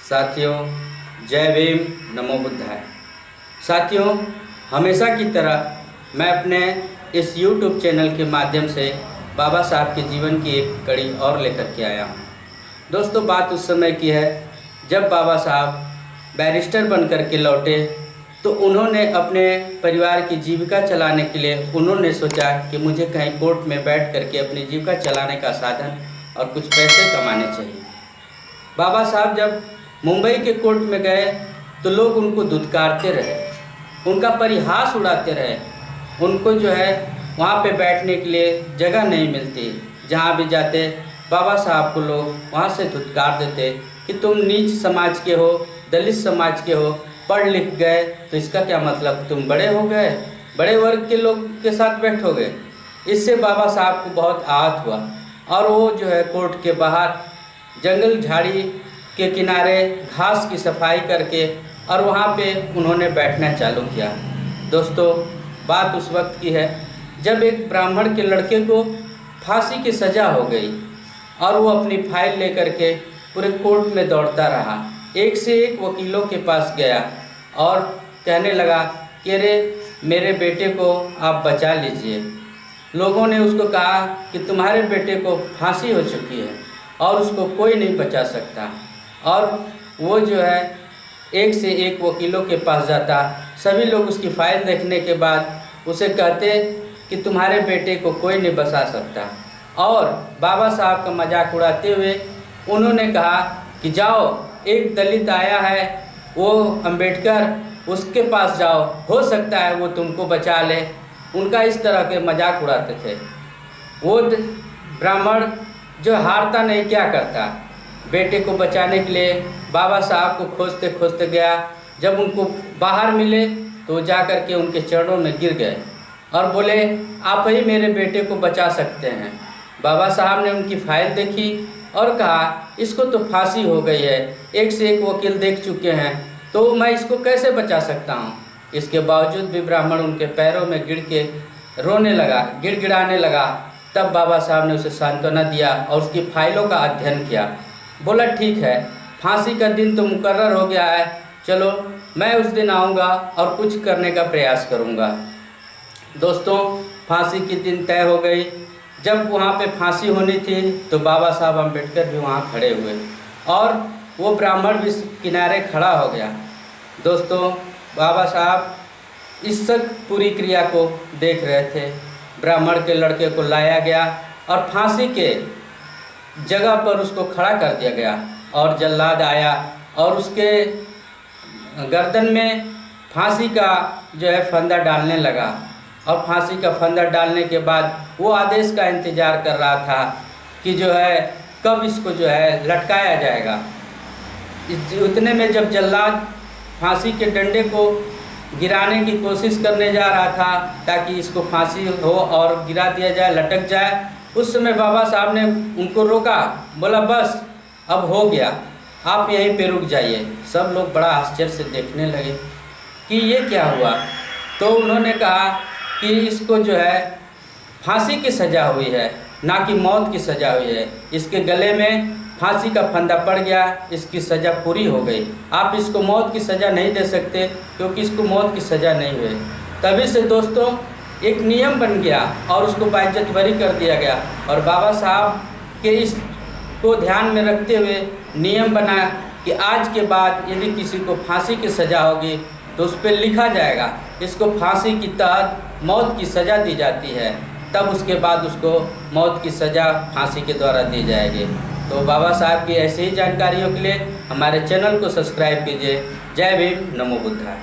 साथियों, जय भीम, नमो बुद्धाय। साथियों, हमेशा की तरह मैं अपने इस YouTube चैनल के माध्यम से बाबा साहब के जीवन की एक कड़ी और लेकर के आया हूँ। दोस्तों, बात उस समय की है जब बाबा साहब बैरिस्टर बन कर के लौटे, तो उन्होंने अपने परिवार की जीविका चलाने के लिए उन्होंने सोचा कि मुझे कहीं कोर्ट में बैठ कर के अपनी जीविका चलाने का साधन और कुछ पैसे कमाने चाहिए। बाबा साहब जब मुंबई के कोर्ट में गए तो लोग उनको धुतकारते रहे, उनका परिहास उड़ाते रहे। उनको जो है वहाँ पे बैठने के लिए जगह नहीं मिलती। जहाँ भी जाते बाबा साहब को लोग वहाँ से धुतकार देते कि तुम नीच समाज के हो, दलित समाज के हो, पढ़ लिख गए तो इसका क्या मतलब, तुम बड़े हो गए, बड़े वर्ग के लोग के साथ बैठोगे। इससे बाबा साहब को बहुत आहत हुआ और वो जो है कोर्ट के बाहर जंगल झाड़ी के किनारे घास की सफाई करके और वहाँ पे उन्होंने बैठना चालू किया। दोस्तों, बात उस वक्त की है जब एक ब्राह्मण के लड़के को फांसी की सज़ा हो गई और वो अपनी फाइल लेकर के पूरे कोर्ट में दौड़ता रहा। एक से एक वकीलों के पास गया और कहने लगा कि अरे मेरे बेटे को आप बचा लीजिए। लोगों ने उसको कहा कि तुम्हारे बेटे को फांसी हो चुकी है और उसको कोई नहीं बचा सकता। और वो जो है एक से एक वकीलों के पास जाता। सभी लोग उसकी फाइल देखने के बाद उसे कहते कि तुम्हारे बेटे को कोई नहीं बचा सकता। और बाबा साहब का मजाक उड़ाते हुए उन्होंने कहा कि जाओ, एक दलित आया है, वो अंबेडकर, उसके पास जाओ, हो सकता है वो तुमको बचा ले। उनका इस तरह के मजाक उड़ाते थे। वो ब्राह्मण जो हारता नहीं क्या करता, बेटे को बचाने के लिए बाबा साहब को खोजते खोजते गया। जब उनको बाहर मिले तो जा कर के उनके चरणों में गिर गए और बोले आप ही मेरे बेटे को बचा सकते हैं। बाबा साहब ने उनकी फाइल देखी और कहा इसको तो फांसी हो गई है, एक से एक वकील देख चुके हैं, तो मैं इसको कैसे बचा सकता हूँ। इसके बावजूद भी ब्राह्मण उनके पैरों में गिर के रोने लगा, गिड़गिड़ाने लगा। तब बाबा साहब ने उसे सांत्वना दिया और उसकी फाइलों का अध्ययन किया। बोला ठीक है, फांसी का दिन तो मुकर्रर हो गया है, चलो मैं उस दिन आऊँगा और कुछ करने का प्रयास करूँगा। दोस्तों, फांसी की दिन तय हो गई। जब वहाँ पे फांसी होनी थी तो बाबा साहब अम्बेडकर भी वहाँ खड़े हुए और वो ब्राह्मण भी किनारे खड़ा हो गया। दोस्तों, बाबा साहब इस सब पूरी क्रिया को देख रहे थे। ब्राह्मण के लड़के को लाया गया और फांसी के जगह पर उसको खड़ा कर दिया गया और जल्लाद आया और उसके गर्दन में फांसी का जो है फंदा डालने लगा। और फांसी का फंदा डालने के बाद वो आदेश का इंतज़ार कर रहा था कि जो है कब इसको जो है लटकाया जाएगा। उतने में जब जल्लाद फांसी के डंडे को गिराने की कोशिश करने जा रहा था ताकि इसको फांसी हो और गिरा दिया जाए, लटक जाए, उस समय बाबा साहब ने उनको रोका। बोला बस अब हो गया, आप यहीं पे रुक जाइए। सब लोग बड़ा आश्चर्य से देखने लगे कि ये क्या हुआ। तो उन्होंने कहा कि इसको जो है फांसी की सज़ा हुई है, ना कि मौत की सज़ा हुई है। इसके गले में फांसी का फंदा पड़ गया, इसकी सज़ा पूरी हो गई। आप इसको मौत की सज़ा नहीं दे सकते क्योंकि इसको मौत की सज़ा नहीं हुई। तभी से दोस्तों एक नियम बन गया और उसको बाइज्जत बरी कर दिया गया। और बाबा साहब के इस को ध्यान में रखते हुए नियम बना कि आज के बाद यदि किसी को फांसी की सज़ा होगी तो उस पर लिखा जाएगा इसको फांसी की तहत मौत की सज़ा दी जाती है। तब उसके बाद उसको मौत की सज़ा फांसी के द्वारा दी जाएगी। तो बाबा साहब की ऐसे ही जानकारियों के लिए हमारे चैनल को सब्सक्राइब कीजिए। जय भीम, नमो बुद्धाय।